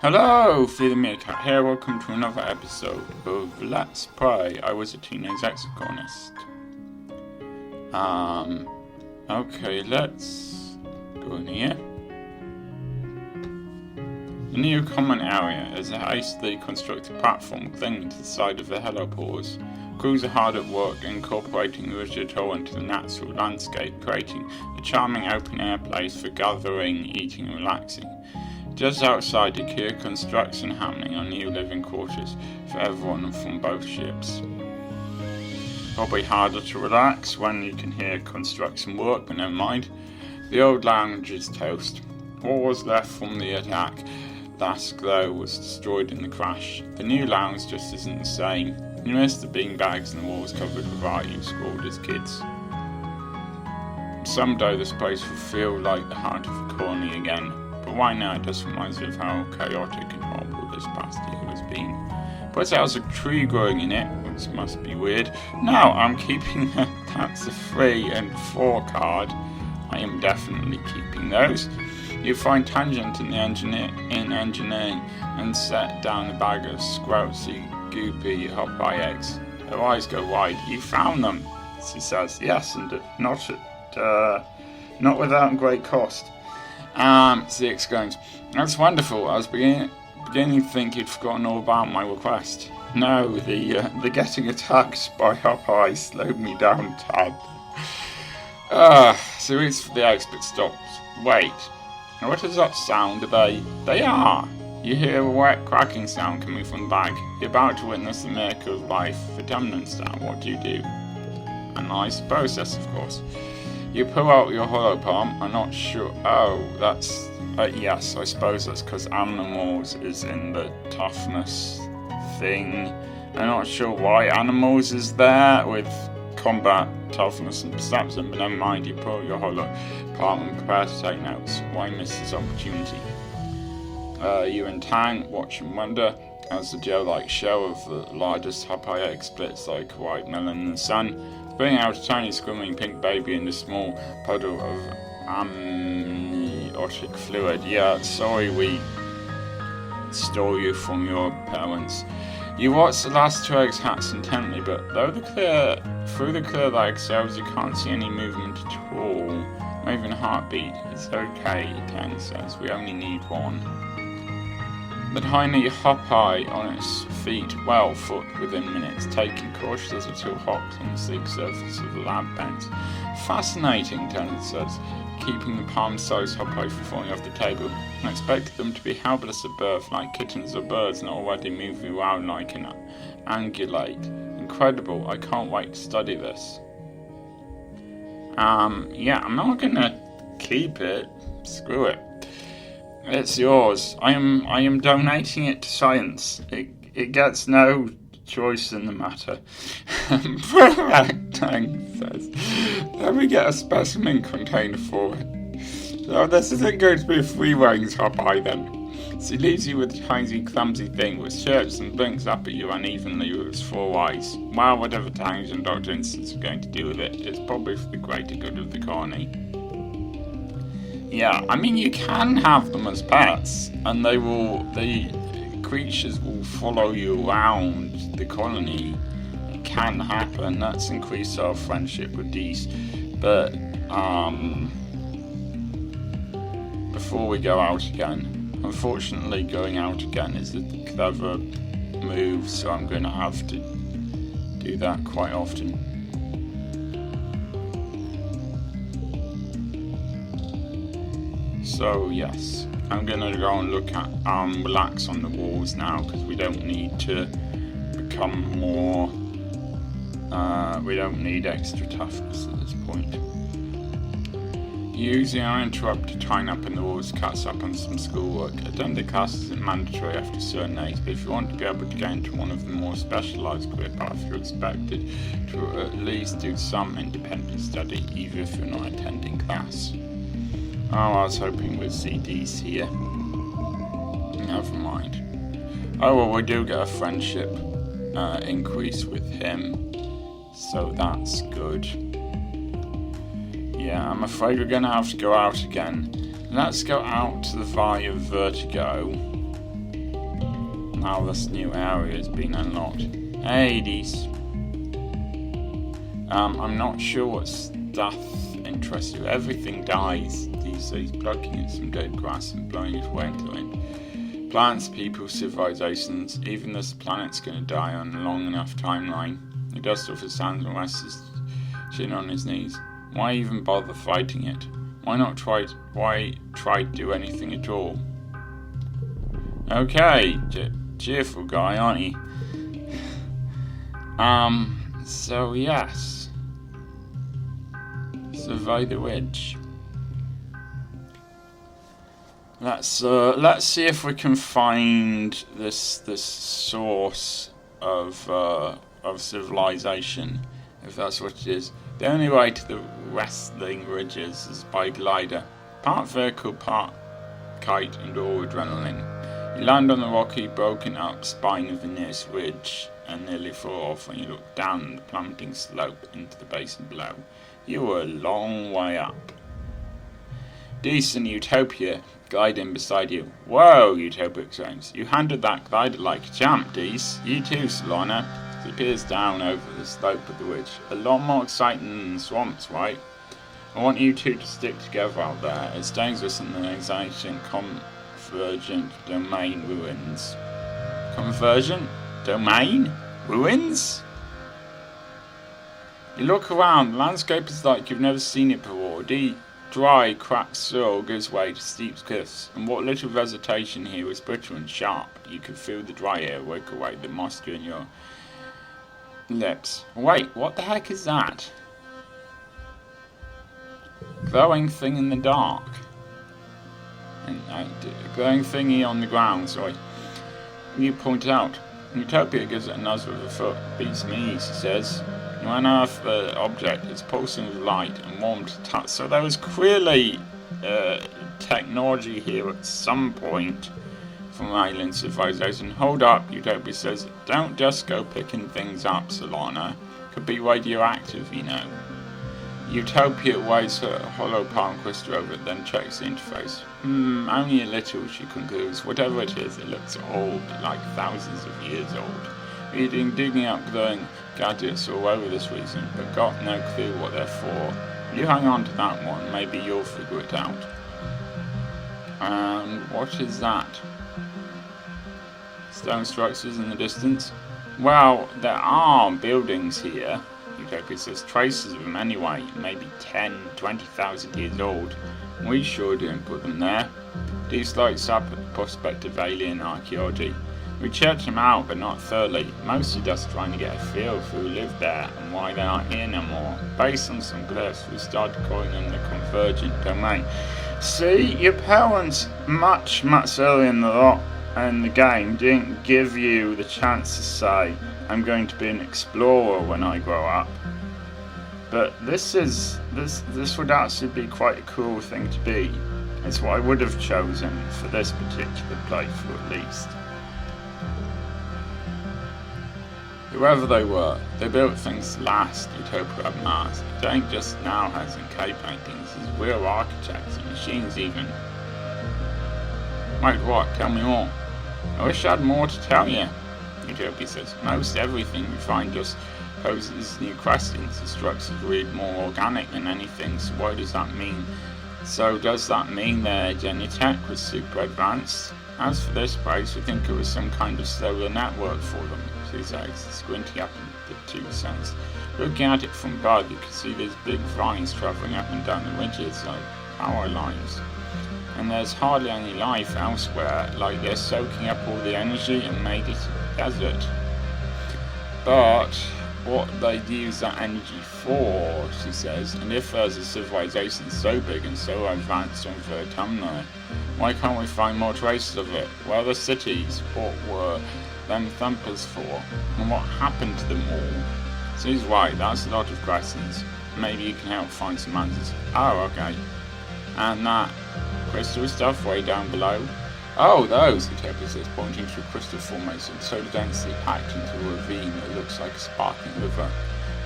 Hello, Fear the Meerkat here. Welcome to another episode of Let's Play. I was a teenage Exocolonist. Okay, let's go in here. The new common area is a hastily constructed platform clinging to the side of the heliport. Crews are hard at work incorporating the digital into the natural landscape, creating a charming open-air place for gathering, eating and relaxing. Just outside, a clear construction happening on new living quarters for everyone from both ships. Probably harder to relax when you can hear construction work, but never mind. The old lounge is toast. What was left from the attack last glow was destroyed in the crash. The new lounge just isn't the same. You miss the beanbags and the walls covered with art you scored as kids. Someday this place will feel like the heart of a colony again. But why now? It just reminds me of how chaotic and horrible this past year has been. Plus there's a tree growing in it, which must be weird. No, I'm keeping that's a 3 and 4 card. I am definitely keeping those. You find Tangent in engineering and set down a bag of squelchy, goopy Hopeye eggs. Her eyes go wide. You found them, she says. Yes, and not without great cost. The exclaims, "That's wonderful. I was beginning to think you'd forgotten all about my request." No, the getting attacked by Hopeye slowed me down a tad. So he reaches for the eggs but stops. Wait, what does that sound? They are. You hear a wet cracking sound coming from the bag. You're about to witness the miracle of life for dominance now. What do you do? Analyze the process, of course. You pull out your hollow palm. I'm not sure. Oh, that's... yes, I suppose that's because animals is in the toughness thing. I'm not sure why animals is there with combat, toughness and perception, but never mind. You pull out your hollow palm and prepare to take notes. Why miss this opportunity? You and Tang watch and wonder as the gel-like shell of the largest Hopeye egg splits like a white melon in the sun, bringing out a tiny screaming pink baby in a small puddle of amniotic fluid. Yeah, sorry we stole you from your parents. You watch the last 2 eggs hatch intently, but through the clear light cells you can't see any movement at all. Not even a heartbeat. It's okay, Tang says. We only need one. The tiny Hopeye on its feet foot within minutes, taking cautious little hops on the sleek surface of the lab bench. Fascinating, Tennant says, keeping the palm-sized Hopeye from falling off the table. I expected them to be helpless at birth, like kittens or birds, not already moving around like an angulate. Incredible, I can't wait to study this. Yeah, I'm not gonna keep it. Screw it. It's yours. I am donating it to science. It gets no choice in the matter. Perfect, Tang says. Let me get a specimen container for it. So this isn't going to be a free-range Hopeye then. She leaves you with a tiny, clumsy thing which chirps and blinks up at you unevenly with its 4 eyes. Well, whatever Tangs and Dr. Instance are going to do with it, it's probably for the greater good of the colony. Yeah, I mean, you can have them as pets, and the creatures will follow you around the colony. It can happen. That's increased our friendship with these. But, before we go out again, unfortunately going out again is a clever move, so I'm going to have to do that quite often. So yes, I'm gonna go and look at relax on the walls now, because we don't need to become more. We don't need extra toughness at this point. Using our interrupt to tighten up in the walls, catch up on some schoolwork. Attending classes isn't mandatory after a certain age, but if you want to be able to get into one of the more specialised career paths, you're expected to at least do some independent study, even if you're not attending class. Oh, I was hoping we'd see these here. Never mind. Oh, well, we do get a friendship increase with him, so that's good. Yeah, I'm afraid we're going to have to go out again. Let's go out to the Valley of Vertigo. Now this new area has been unlocked. Hey, Dees. I'm not sure what stuff interests you. Everything dies these days, plucking at some dead grass and blowing it away into the wind. Plants, people, civilizations, even this planet's gonna die on a long enough timeline. He dusts off his hands and rests his chin on his knees. Why even bother fighting it? Why try to do anything at all? Okay, cheerful guy, aren't you? So yes. Survey the wedge. Let's see if we can find this source of civilization, if that's what it is. The only way to the westling ridges is by glider, part vehicle, part kite, and all adrenaline. You land on the rocky, broken up spine of the nearest ridge and nearly fall off when you look down the plummeting slope into the basin below. You were a long way up. Decent Utopia gliding beside you. Whoa, Utopia exclaims. You handled that glider like a champ, Dees. You too, Solana. He peers down over the slope of the ridge. A lot more exciting than the swamps, right? I want you two to stick together out there. It's dangerous in the exciting convergent domain ruins. Convergent domain ruins? You look around, the landscape is like you've never seen it before. Dry, cracked soil gives way to steep cliffs, and what little vegetation here was brittle and sharp. You could feel the dry air wake away the moisture in your lips. Wait, what the heck is that? Glowing thing in the dark. Glowing thingy on the ground, sorry. You point out. Utopia gives it a nudge with a foot. Beats me, she says. You unearth the object. It's pulsing with light and warm to touch. So there was clearly technology here at some point from alien civilization. Hold up, Utopia says. Don't just go picking things up, Solana. Could be radioactive, you know. Utopia waves her hollow palm crystal over it, then checks the interface. Only a little, she concludes. Whatever it is, it looks old, like thousands of years old. We've digging up glowing gadgets all over this region, but got no clue what they're for. You hang on to that one, maybe you'll figure it out. And what is that? Stone structures in the distance? Well, there are buildings here. Utopia says, traces of them anyway, maybe 10, 20,000 years old. We sure didn't put them there. These lights up at the prospect of alien archaeology. We checked them out, but not thoroughly, mostly just trying to get a feel for who lived there and why they aren't here no more. Based on some glyphs, we started calling them the convergent domain. See, your parents much earlier in the game didn't give you the chance to say, I'm going to be an explorer when I grow up. But this would actually be quite a cool thing to be. It's what I would have chosen for this particular playthrough at least. Whoever they were, they built things to last, Utopia had Mars. It ain't just now has in cave paintings, it's real architects and machines even. Wait, what? Tell me more. I wish I had more to tell you. Utopia says, most everything we find just poses new questions. The structures read more organic than anything, so what does that mean? So does that mean their genitech was super advanced? As for this place, we think it was some kind of solar network for them, she says, squinting up in the 2 cents. Looking at it from above, you can see these big vines travelling up and down the ridges like power lines. And there's hardly any life elsewhere, like they're soaking up all the energy and made it a desert. But what they'd use that energy for, she says, and if there's a civilization so big and so advanced on Vertumna, why can't we find more traces of it? Where are the cities? What were them thumpers for? And what happened to them all? She's right, that's a lot of questions. Maybe you can help find some answers. Oh, okay. And that crystal stuff way down below? Oh, those, Utopia says, pointing to a crystal formation so densely packed into a ravine that looks like a sparkling river.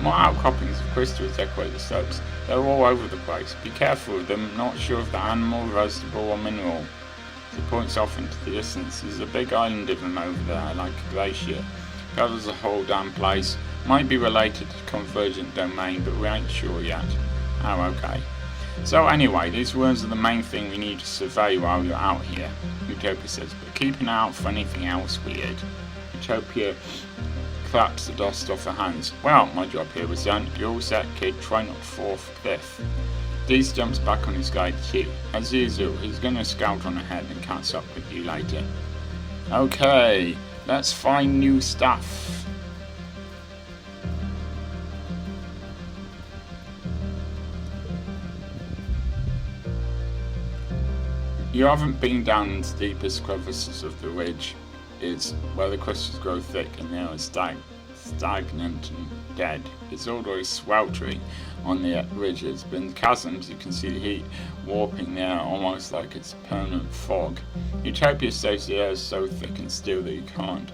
More outcroppings of crystals decorate the slopes. They're all over the place. Be careful of them, not sure if they're animal, vegetable or mineral. He points off into the distance. There's a big island of them over there, like a glacier. Covers the whole damn place. Might be related to Convergent Domain, but we ain't sure yet. Oh, okay. So anyway, these worms are the main thing we need to survey while you're out here, Utopia says, but keep an eye out for anything else weird. Utopia claps the dust off her hands. Well, my job here was done. You're all set, kid. Try not to fall off a cliff. Dees jumps back on his guide too. As usual, he's going to scout on ahead and catch up with you later. Okay, let's find new stuff. You haven't been down into the deepest crevices of the ridge. It's where the crystals grow thick and they are stagnant and dead. It's always sweltering on the ridges, but in the chasms you can see the heat warping there almost like it's permanent fog. Utopia says the air is so thick and still that you can't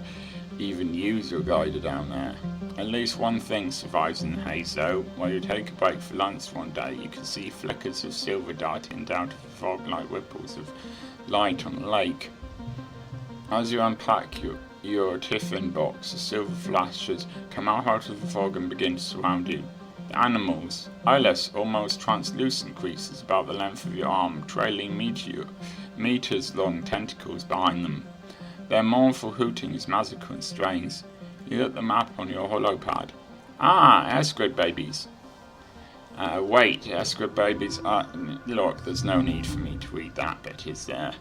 even use your glider down there. At least one thing survives in the haze though. While you take a break for lunch one day, you can see flickers of silver darting down to the fog like ripples of light on the lake. As you unpack your tiffin box, the silver flashes come out of the fog and begin to surround you. The animals, eyeless, almost translucent creatures about the length of your arm, trailing meters-long tentacles behind them. Their mournful hooting is massacring strains. You look at the map on your holopad. Ah, Esquid babies. Wait, Esquid babies are... Look, there's no need for me to read that bit, is there?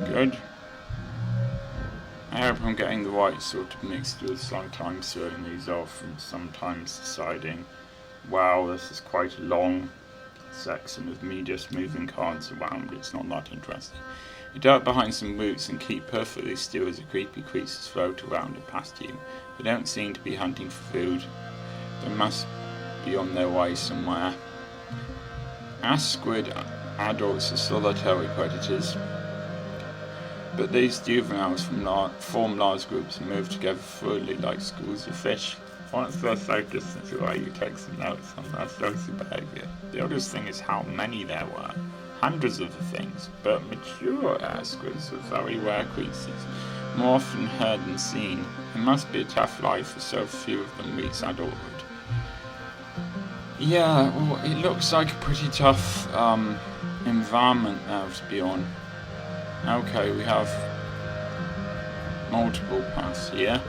Good. I hope I'm getting the right sort of mixture, sometimes throwing these off and sometimes deciding, wow, this is quite a long section of me just moving cards around. It's not that interesting. You duck behind some roots and keep perfectly still as the creepy creatures float around and past you. They don't seem to be hunting for food. They must be on their way somewhere. Squid adults are solitary predators, but these juveniles form large groups and move together fluidly like schools of fish. Once they're safe distance away, you take some notes on their social behaviour. The oddest thing is how many there were. Hundreds of the things, but mature air squids are very rare creatures, more often heard than seen. It must be a tough life for so few of them reach adulthood. Yeah, well, it looks like a pretty tough environment now to be on. Okay, we have multiple paths here.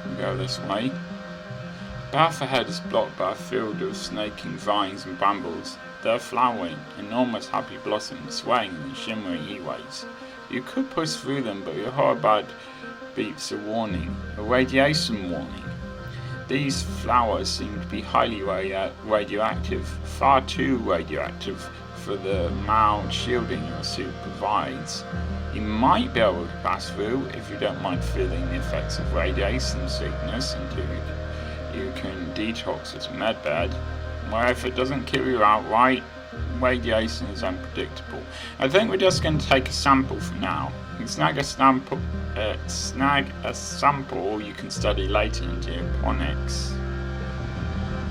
We go this way. The path ahead is blocked by a field of snaking vines and brambles. They're flowering, enormous happy blossoms swaying in the shimmering heat waves. You could push through them, but your horribad beeps a warning, a radiation warning. These flowers seem to be highly radioactive, far too radioactive for the mild shielding your suit provides. You might be able to pass through if you don't mind feeling the effects of radiation sickness until you can detox at a medbed. Well, if it doesn't kill you outright, radiation is unpredictable. I think we're just going to take a sample for now. You can snag a sample you can study later in geoponics.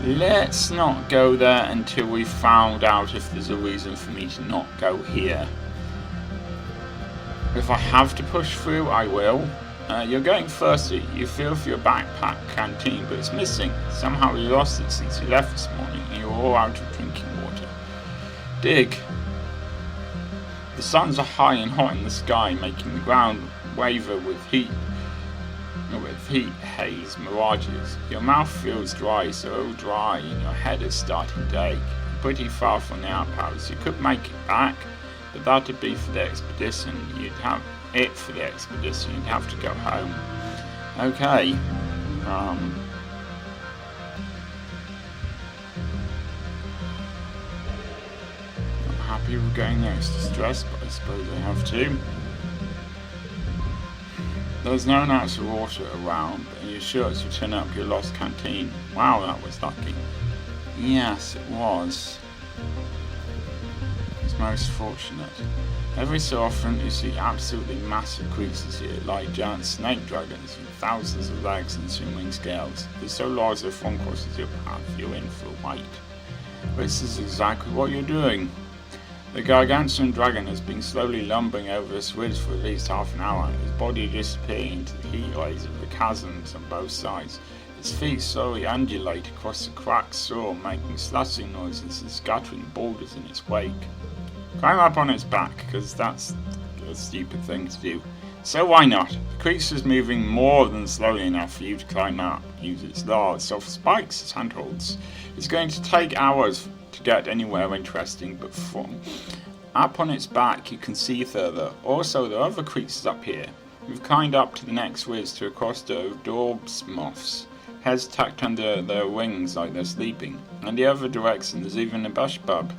Let's not go there until we've found out if there's a reason for me to not go here. If I have to push through, I will. You're going thirsty. You feel for your backpack canteen, but it's missing. Somehow you lost it since you left this morning, and you're all out of drinking water. Dig. The suns are high and hot in the sky, making the ground waver with heat haze mirages. Your mouth feels dry, so dry, and your head is starting to ache. You're pretty far from the outpost. You could make it back, but that'd be for the expedition. You'd have to go home. Okay. I'm happy with getting the extra stress, but I suppose I have to. There's no natural water around, and you're sure it's to turn up your lost canteen. Wow, that was lucky. Yes, it was. It's most fortunate. Every so often you see absolutely massive creatures here, like giant snake dragons with thousands of legs and swimming scales. They're so large if one crosses your path, you're in for a fight. This is exactly what you're doing. The gargantuan dragon has been slowly lumbering over this ridge for at least half an hour, his body disappearing into the heat rays of the chasms on both sides. Its feet slowly undulate across the cracked soil, making slushing noises and scattering boulders in its wake. Climb up on its back, because that's a stupid thing to do. So why not? The creature is moving more than slowly enough for you to climb up. Use its large, soft spikes as handholds. It's going to take hours to get anywhere interesting, but from up on its back you can see further. Also, there are other creatures up here. We've climbed up to the next ridge to a cluster of daubs moths, heads tucked under their wings like they're sleeping. In the other direction there's even a bush bub.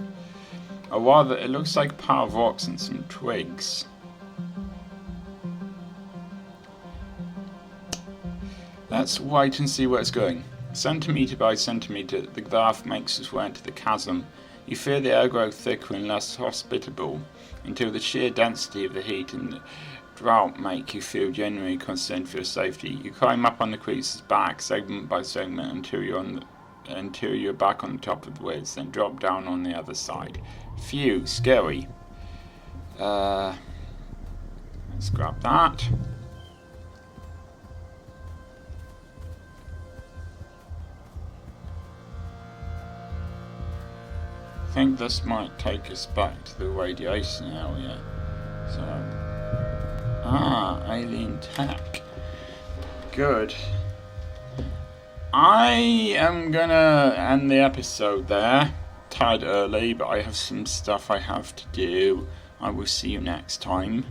Or rather, it looks like a pile of rocks and some twigs. Let's wait and see where it's going. Centimetre by centimetre, the graph makes its way into the chasm. You feel the air grow thicker and less hospitable, until the sheer density of the heat and the drought make you feel genuinely concerned for your safety. You climb up on the creature's back, segment by segment, until you're back on the top of the ridge, then drop down on the other side. Phew, scary. Let's grab that. I think this might take us back to the radiation area. So, alien tech. Good. I am gonna end the episode there. Tired early, but I have some stuff I have to do. I will see you next time.